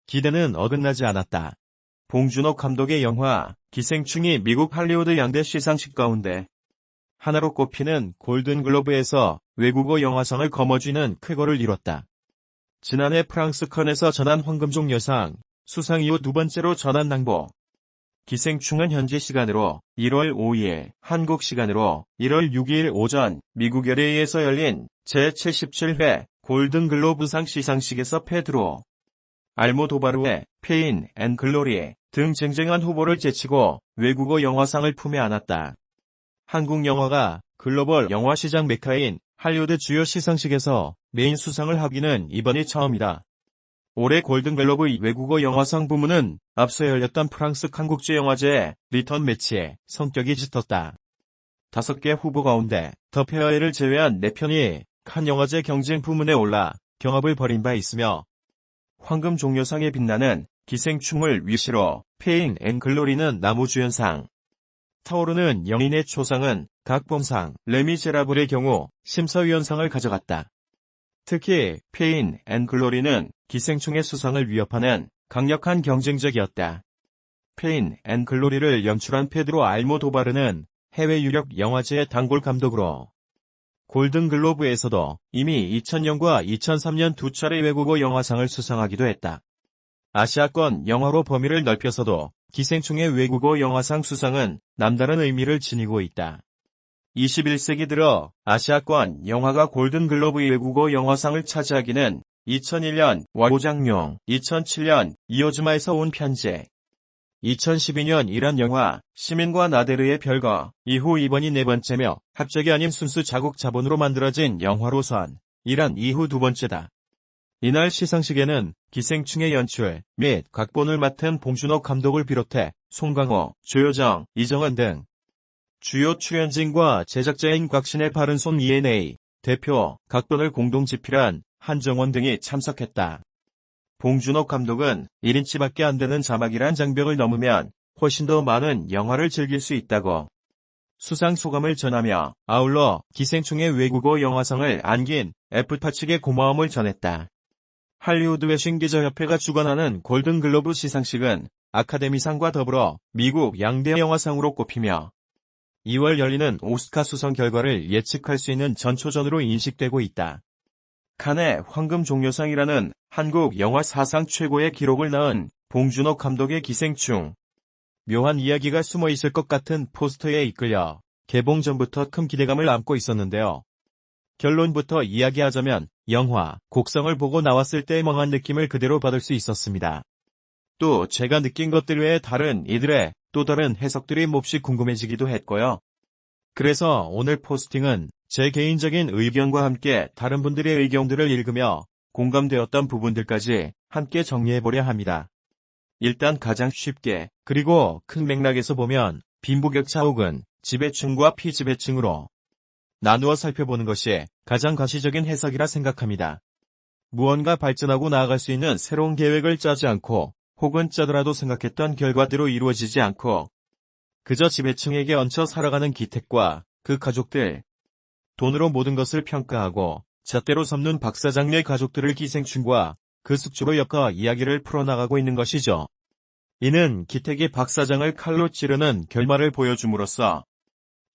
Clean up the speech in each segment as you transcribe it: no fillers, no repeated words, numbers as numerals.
기대는 어긋나지 않았다. 봉준호 감독의 영화 기생충이 미국 할리우드 양대 시상식 가운데 하나로 꼽히는 골든글로브에서 외국어 영화상을 거머쥐는 쾌거를 이뤘다. 지난해 프랑스 칸에서 전한 황금종 여상, 수상 이후 두 번째로 전한 낭보. 기생충은 현지 시간으로 1월 5일, 한국 시간으로 1월 6일 오전 미국 LA에서 열린 제77회 골든글로브상 시상식에서 페드로 알모도바르의 페인 앤 글로리 등 쟁쟁한 후보를 제치고 외국어 영화상을 품에 안았다. 한국 영화가 글로벌 영화 시장 메카인 할리우드 주요 시상식에서 메인 수상을 하기는 이번이 처음이다. 올해 골든글로브 외국어 영화상 부문은 앞서 열렸던 프랑스 칸 국제영화제 리턴 매치에 성격이 짙었다. 5개 후보 가운데 더 페어웨이를 제외한 4편이 칸 영화제 경쟁 부문에 올라 경합을 벌인 바 있으며 황금 종려상에 빛나는 기생충을 위시로 페인 앤 글로리는 나무주연상, 타오르는 연인의 초상은 각본상, 레미제라블의 경우 심사위원상을 가져갔다. 특히 페인 앤 글로리는 기생충의 수상을 위협하는 강력한 경쟁적이었다. 페인 앤 글로리를 연출한 페드로 알모도바르는 해외 유력 영화제의 단골 감독으로 골든글로브에서도 이미 2000년과 2003년 두 차례 외국어 영화상을 수상하기도 했다. 아시아권 영화로 범위를 넓혀서도 기생충의 외국어 영화상 수상은 남다른 의미를 지니고 있다. 21세기 들어 아시아권 영화가 골든글로브 외국어 영화상을 차지하기는 2001년 와우장룡, 2007년 이오즈마에서 온 편지, 2012년 이란 영화 시민과 나데르의 별거 이후 이번이 4번째며 합작이 아닌 순수 자국 자본으로 만들어진 영화로선 이란 이후 2번째다. 이날 시상식에는 기생충의 연출 및 각본을 맡은 봉준호 감독을 비롯해 송강호, 조효정, 이정은 등 주요 출연진과 제작자인 곽신혜, 바른손, ENA 대표, 각본을 공동 집필한 한정원 등이 참석했다. 봉준호 감독은 1인치밖에 안 되는 자막이란 장벽을 넘으면 훨씬 더 많은 영화를 즐길 수 있다고 수상 소감을 전하며 아울러 기생충의 외국어 영화상을 안긴 애프터 측에 고마움을 전했다. 할리우드 외신기자협회가 주관하는 골든글로브 시상식은 아카데미상과 더불어 미국 양대 영화상으로 꼽히며 2월 열리는 오스카 수상 결과를 예측할 수 있는 전초전으로 인식되고 있다. 칸의 황금 종려상이라는 한국 영화 사상 최고의 기록을 낳은 봉준호 감독의 기생충. 묘한 이야기가 숨어 있을 것 같은 포스터에 이끌려 개봉 전부터 큰 기대감을 안고 있었는데요. 결론부터 이야기하자면 영화, 곡성을 보고 나왔을 때의 멍한 느낌을 그대로 받을 수 있었습니다. 또 제가 느낀 것들 외에 다른 이들의 또 다른 해석들이 몹시 궁금해지기도 했고요. 그래서 오늘 포스팅은 제 개인적인 의견과 함께 다른 분들의 의견들을 읽으며 공감되었던 부분들까지 함께 정리해보려 합니다. 일단 가장 쉽게 그리고 큰 맥락에서 보면 빈부격차 혹은 지배층과 피지배층으로 나누어 살펴보는 것이 가장 가시적인 해석이라 생각합니다. 무언가 발전하고 나아갈 수 있는 새로운 계획을 짜지 않고 혹은 짜더라도 생각했던 결과대로 이루어지지 않고 그저 지배층에게 얹혀 살아가는 기택과 그 가족들, 돈으로 모든 것을 평가하고 잣대로 섬는 박사장의 가족들을 기생충과 그 숙주로 엮어 이야기를 풀어나가고 있는 것이죠. 이는 기택이 박사장을 칼로 찌르는 결말을 보여줌으로써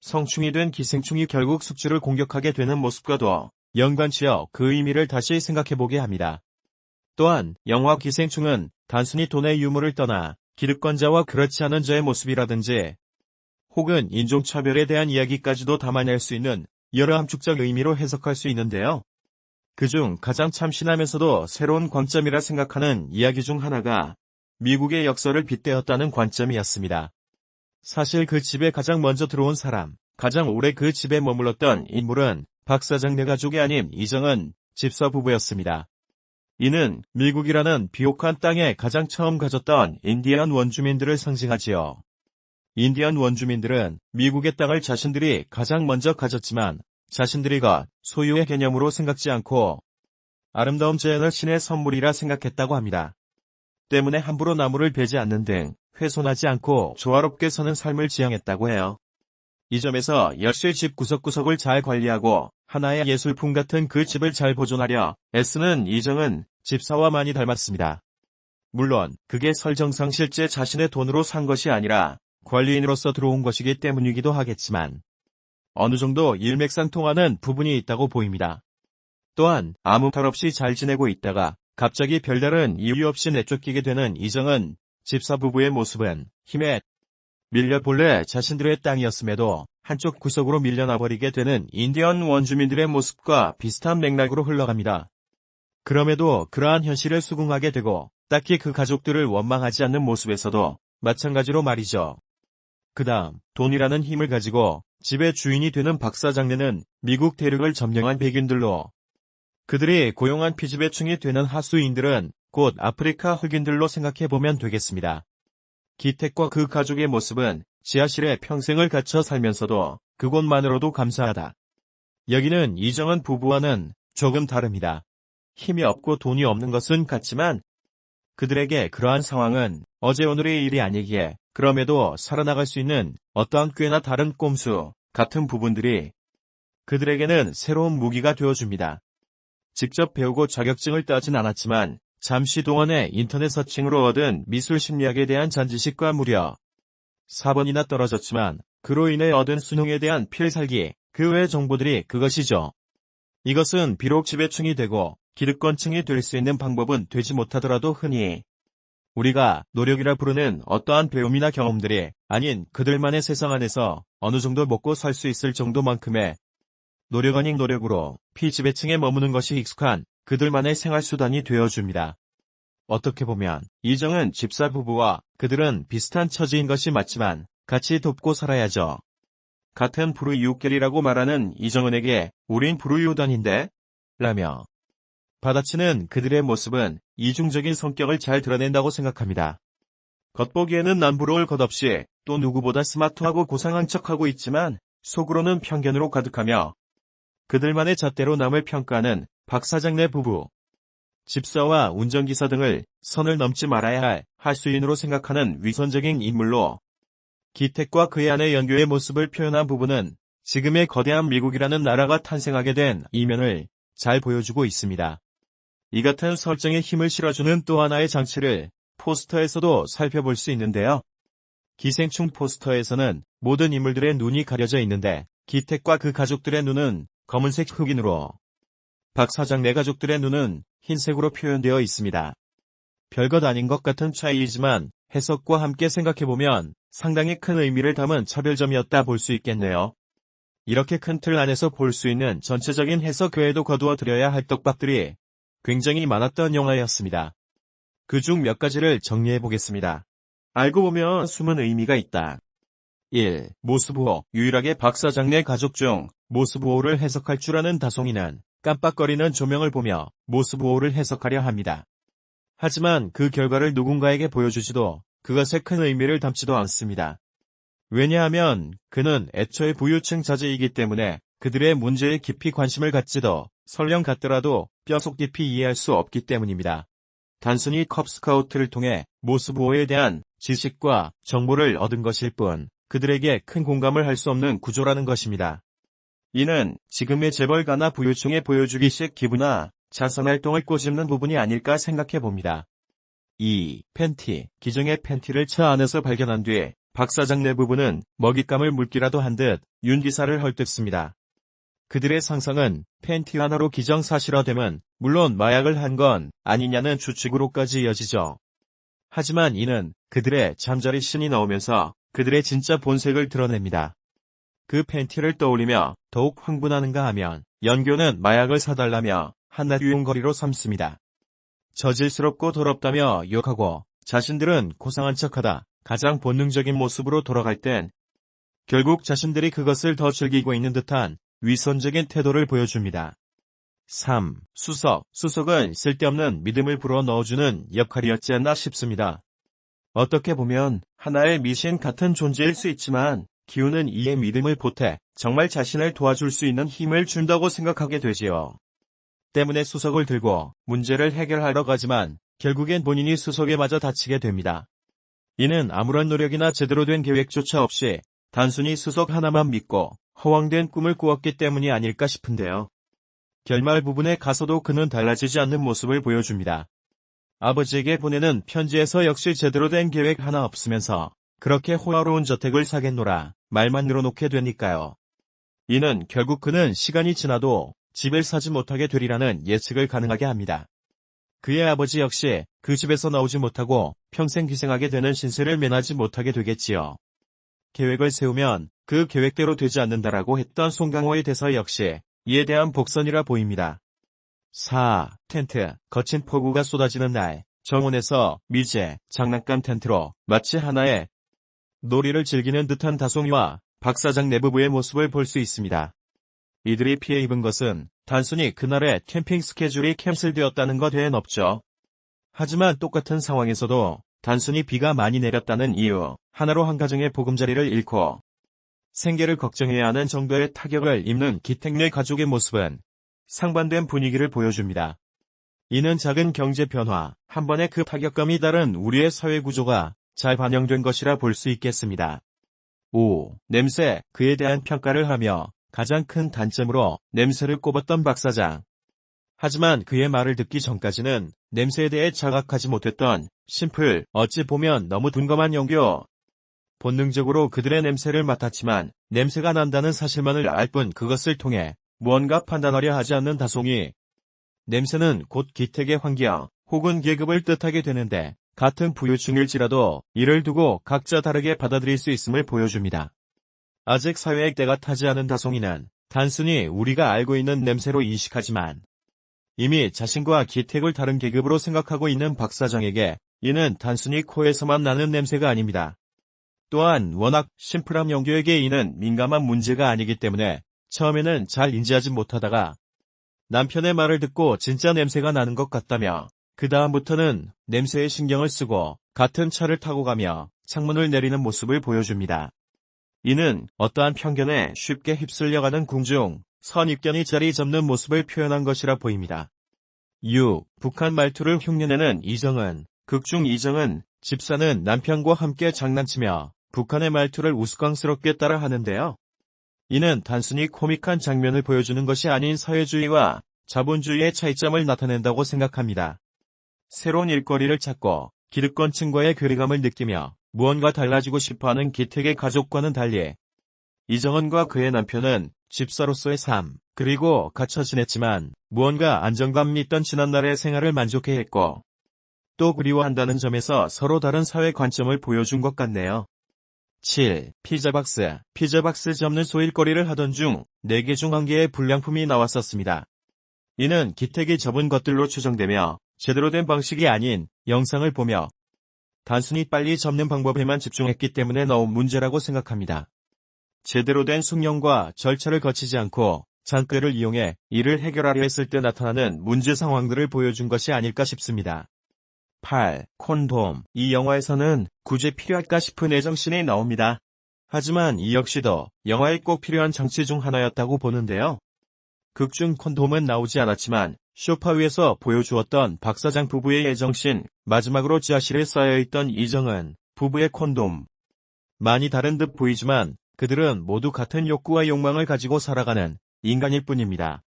성충이 된 기생충이 결국 숙주를 공격하게 되는 모습과도 연관지어 그 의미를 다시 생각해보게 합니다. 또한 영화 기생충은 단순히 돈의 유무를 떠나 기득권자와 그렇지 않은 자의 모습이라든지 혹은 인종차별에 대한 이야기까지도 담아낼 수 있는 여러 함축적 의미로 해석할 수 있는데요. 그중 가장 참신하면서도 새로운 관점이라 생각하는 이야기 중 하나가 미국의 역사를 빗대었다는 관점이었습니다. 사실 그 집에 가장 먼저 들어온 사람, 가장 오래 그 집에 머물렀던 인물은 박사장네 가족이 아닌 이정은 집사 부부였습니다. 이는 미국이라는 비옥한 땅에 가장 처음 가졌던 인디안 원주민들을 상징하지요. 인디안 원주민들은 미국의 땅을 자신들이 가장 먼저 가졌지만 자신들이 소유의 개념으로 생각지 않고 아름다운 자연을 신의 선물이라 생각했다고 합니다. 때문에 함부로 나무를 베지 않는 등 훼손하지 않고 조화롭게 사는 삶을 지향했다고 해요. 이 점에서 역시 집 구석구석을 잘 관리하고 하나의 예술품 같은 그 집을 잘 보존하려 애쓰는 이정은 집사와 많이 닮았습니다. 물론 그게 설정상 실제 자신의 돈으로 산 것이 아니라 관리인으로서 들어온 것이기 때문이기도 하겠지만 어느 정도 일맥상통하는 부분이 있다고 보입니다. 또한 아무 탈 없이 잘 지내고 있다가 갑자기 별다른 이유 없이 내쫓기게 되는 이정은 집사 부부의 모습은 힘에 밀려 본래 자신들의 땅이었음에도 한쪽 구석으로 밀려나버리게 되는 인디언 원주민들의 모습과 비슷한 맥락으로 흘러갑니다. 그럼에도 그러한 현실을 수긍하게 되고 딱히 그 가족들을 원망하지 않는 모습에서도 마찬가지로 말이죠. 그 다음 돈이라는 힘을 가지고 집의 주인이 되는 박사장네는 미국 대륙을 점령한 백인들로 그들이 고용한 피지배층이 되는 하수인들은 곧 아프리카 흑인들로 생각해보면 되겠습니다. 기택과 그 가족의 모습은 지하실에 평생을 갇혀 살면서도 그곳만으로도 감사하다. 여기는 이정은 부부와는 조금 다릅니다. 힘이 없고 돈이 없는 것은 같지만 그들에게 그러한 상황은 어제 오늘의 일이 아니기에 그럼에도 살아나갈 수 있는 어떠한 꽤나 다른 꼼수 같은 부분들이 그들에게는 새로운 무기가 되어줍니다. 직접 배우고 자격증을 따진 않았지만 잠시 동안의 인터넷 서칭으로 얻은 미술 심리학에 대한 잔지식과 무려 4번이나 떨어졌지만 그로 인해 얻은 수능에 대한 필살기, 그 외 정보들이 그것이죠. 이것은 비록 지배층이 되고 기득권층이 될 수 있는 방법은 되지 못하더라도 흔히 우리가 노력이라 부르는 어떠한 배움이나 경험들이 아닌 그들만의 세상 안에서 어느 정도 먹고 살 수 있을 정도만큼의 노력 아닌 노력으로 피지배층에 머무는 것이 익숙한 그들만의 생활수단이 되어줍니다. 어떻게 보면 이정은 집사 부부와 그들은 비슷한 처지인 것이 맞지만 같이 돕고 살아야죠. 같은 불우이웃결이라고 말하는 이정은에게 우린 불우이웃아닌데? 라며 받아치는 그들의 모습은 이중적인 성격을 잘 드러낸다고 생각합니다. 겉보기에는 남부러울 것 없이 또 누구보다 스마트하고 고상한 척하고 있지만 속으로는 편견으로 가득하며 그들만의 잣대로 남을 평가하는 박사장네 부부. 집사와 운전기사 등을 선을 넘지 말아야 할 하수인으로 생각하는 위선적인 인물로 기택과 그의 아내 연교의 모습을 표현한 부분은 지금의 거대한 미국이라는 나라가 탄생하게 된 이면을 잘 보여주고 있습니다. 이 같은 설정에 힘을 실어주는 또 하나의 장치를 포스터에서도 살펴볼 수 있는데요. 기생충 포스터에서는 모든 인물들의 눈이 가려져 있는데 기택과 그 가족들의 눈은 검은색 흑인으로 박사장네 가족들의 눈은 흰색으로 표현되어 있습니다. 별것 아닌 것 같은 차이이지만 해석과 함께 생각해보면 상당히 큰 의미를 담은 차별점이었다 볼 수 있겠네요. 이렇게 큰 틀 안에서 볼 수 있는 전체적인 해석 외에도 거두어 드려야 할 떡밥들이 굉장히 많았던 영화였습니다. 그중 몇 가지를 정리해보겠습니다. 알고 보면 숨은 의미가 있다. 1. 모스부호. 유일하게 박사장네 가족 중 모스부호를 해석할 줄 아는 다송이는 깜빡거리는 조명을 보며 모스부호를 해석하려 합니다. 하지만 그 결과를 누군가에게 보여주지도 그것에 큰 의미를 담지도 않습니다. 왜냐하면 그는 애초에 부유층 자제이기 때문에 그들의 문제에 깊이 관심을 갖지도 설령 갖더라도 뼈속 깊이 이해할 수 없기 때문입니다. 단순히 컵스카우트를 통해 모스부호에 대한 지식과 정보를 얻은 것일 뿐 그들에게 큰 공감을 할 수 없는 구조라는 것입니다. 이는 지금의 재벌 가나 부유층에 보여주기식 기부나 자선활동을 꼬집는 부분이 아닐까 생각해봅니다. 2. 팬티. 기정의 팬티를 차 안에서 발견한 뒤 박사장네 부부는 먹잇감을 물기라도 한 듯 윤기사를 헐뜯습니다. 그들의 상상은 팬티 하나로 기정사실화됨은 물론 마약을 한 건 아니냐는 추측으로까지 이어지죠. 하지만 이는 그들의 잠자리 신이 나오면서 그들의 진짜 본색을 드러냅니다. 그 팬티를 떠올리며 더욱 흥분하는가 하면 연교는 마약을 사달라며 한낱 유용거리로 삼습니다. 저질스럽고 더럽다며 욕하고 자신들은 고상한 척하다 가장 본능적인 모습으로 돌아갈 땐 결국 자신들이 그것을 더 즐기고 있는 듯한 위선적인 태도를 보여줍니다. 3. 수석. 수석은 쓸데없는 믿음을 불어넣어주는 역할이었지 않나 싶습니다. 어떻게 보면 하나의 미신 같은 존재일 수 있지만 기우는 이에 믿음을 보태 정말 자신을 도와줄 수 있는 힘을 준다고 생각하게 되지요. 때문에 수석을 들고 문제를 해결하러 가지만 결국엔 본인이 수석에 맞아 다치게 됩니다. 이는 아무런 노력이나 제대로 된 계획조차 없이 단순히 수석 하나만 믿고 허황된 꿈을 꾸었기 때문이 아닐까 싶은데요. 결말 부분에 가서도 그는 달라지지 않는 모습을 보여줍니다. 아버지에게 보내는 편지에서 역시 제대로 된 계획 하나 없으면서 그렇게 호화로운 저택을 사겠노라 말만 늘어놓게 되니까요. 이는 결국 그는 시간이 지나도 집을 사지 못하게 되리라는 예측을 가능하게 합니다. 그의 아버지 역시 그 집에서 나오지 못하고 평생 기생하게 되는 신세를 면하지 못하게 되겠지요. 계획을 세우면 그 계획대로 되지 않는다라고 했던 송강호의 대사 역시 이에 대한 복선이라 보입니다. 4. 텐트, 거친 폭우가 쏟아지는 날, 정원에서 미제, 장난감 텐트로 마치 하나의 놀이를 즐기는 듯한 다송이와 박 사장 내부부의 모습을 볼 수 있습니다. 이들이 피해 입은 것은 단순히 그날의 캠핑 스케줄이 캔슬되었다는 것 외엔 없죠. 하지만 똑같은 상황에서도 단순히 비가 많이 내렸다는 이유 하나로 한 가정의 보금자리를 잃고 생계를 걱정해야 하는 정도의 타격을 입는 기택 가족의 모습은 상반된 분위기를 보여줍니다. 이는 작은 경제 변화, 한 번의 그 타격감이 다른 우리의 사회 구조가 잘 반영된 것이라 볼 수 있겠습니다. 5. 냄새, 그에 대한 평가를 하며 가장 큰 단점으로 냄새를 꼽았던 박 사장. 하지만 그의 말을 듣기 전까지는 냄새에 대해 자각하지 못했던 심플, 어찌 보면 너무 둔감한 영교. 본능적으로 그들의 냄새를 맡았지만 냄새가 난다는 사실만을 알 뿐 그것을 통해 무언가 판단하려 하지 않는 다송이. 냄새는 곧 기택의 환경 혹은 계급을 뜻하게 되는데 같은 부유층일지라도 이를 두고 각자 다르게 받아들일 수 있음을 보여줍니다. 아직 사회의 때가 타지 않은 다송이는 단순히 우리가 알고 있는 냄새로 인식하지만 이미 자신과 기택을 다른 계급으로 생각하고 있는 박 사장에게 이는 단순히 코에서만 나는 냄새가 아닙니다. 또한 워낙 심플한 영교에게 이는 민감한 문제가 아니기 때문에 처음에는 잘 인지하지 못하다가 남편의 말을 듣고 진짜 냄새가 나는 것 같다며 그 다음부터는 냄새에 신경을 쓰고 같은 차를 타고 가며 창문을 내리는 모습을 보여줍니다. 이는 어떠한 편견에 쉽게 휩쓸려가는 궁중, 선입견이 자리 잡는 모습을 표현한 것이라 보입니다. 6. 북한 말투를 흉내내는 이정은. 극중 이정은 집사는 남편과 함께 장난치며 북한의 말투를 우스꽝스럽게 따라 하는데요. 이는 단순히 코믹한 장면을 보여주는 것이 아닌 사회주의와 자본주의의 차이점을 나타낸다고 생각합니다. 새로운 일거리를 찾고 기득권층과의 괴리감을 느끼며 무언가 달라지고 싶어하는 기택의 가족과는 달리 이정은과 그의 남편은 집사로서의 삶, 그리고 갇혀 지냈지만 무언가 안정감이 있던 지난날의 생활을 만족해했고 또 그리워한다는 점에서 서로 다른 사회 관점을 보여준 것 같네요. 7. 피자박스. 피자박스 접는 소일거리를 하던 중 4개 중 1개의 불량품이 나왔었습니다. 이는 기택이 접은 것들로 추정되며 제대로 된 방식이 아닌 영상을 보며 단순히 빨리 접는 방법에만 집중했기 때문에 나온 문제라고 생각합니다. 제대로 된 숙련과 절차를 거치지 않고 잔꾀를 이용해 이를 해결하려 했을 때 나타나는 문제 상황들을 보여준 것이 아닐까 싶습니다. 8. 콘돔. 이 영화에서는 굳이 필요할까 싶은 애정씬이 나옵니다. 하지만 이 역시도 영화에 꼭 필요한 장치 중 하나였다고 보는데요. 극중 콘돔은 나오지 않았지만 소파 위에서 보여주었던 박 사장 부부의 애정씬, 마지막으로 지하실에 쌓여있던 이정은 부부의 콘돔. 많이 다른 듯 보이지만 그들은 모두 같은 욕구와 욕망을 가지고 살아가는 인간일 뿐입니다.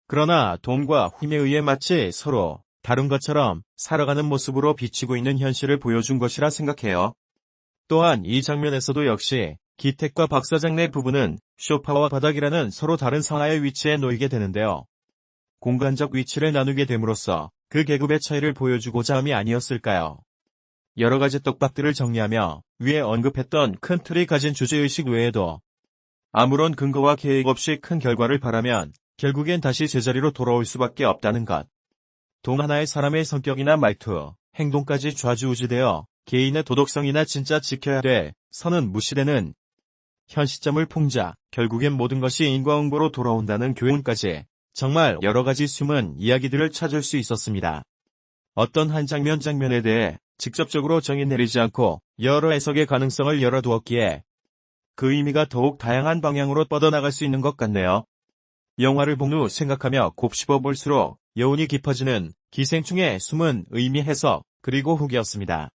그러나 돈과 힘에 의해 마치 서로 다른 것처럼 살아가는 모습으로 비치고 있는 현실을 보여준 것이라 생각해요. 또한 이 장면에서도 역시 기택과 박 사장 내 부부는 소파와 바닥이라는 서로 다른 상하의 위치에 놓이게 되는데요. 공간적 위치를 나누게 됨으로써 그 계급의 차이를 보여주고자 함이 아니었을까요? 여러 가지 떡밥들을 정리하며 위에 언급했던 큰 틀이 가진 주제의식 외에도 아무런 근거와 계획 없이 큰 결과를 바라면 결국엔 다시 제자리로 돌아올 수밖에 없다는 것. 동 하나의 사람의 성격이나 말투, 행동까지 좌지우지되어 개인의 도덕성이나 진짜 지켜야 될 선은 무시되는 현 시점을 풍자, 결국엔 모든 것이 인과응보로 돌아온다는 교훈까지 정말 여러 가지 숨은 이야기들을 찾을 수 있었습니다. 어떤 한 장면에 대해 직접적으로 정의 내리지 않고 여러 해석의 가능성을 열어두었기에 그 의미가 더욱 다양한 방향으로 뻗어나갈 수 있는 것 같네요. 영화를 본 후 생각하며 곱씹어 볼수록 여운이 깊어지는 기생충의 숨은 의미 해석 그리고 후기였습니다.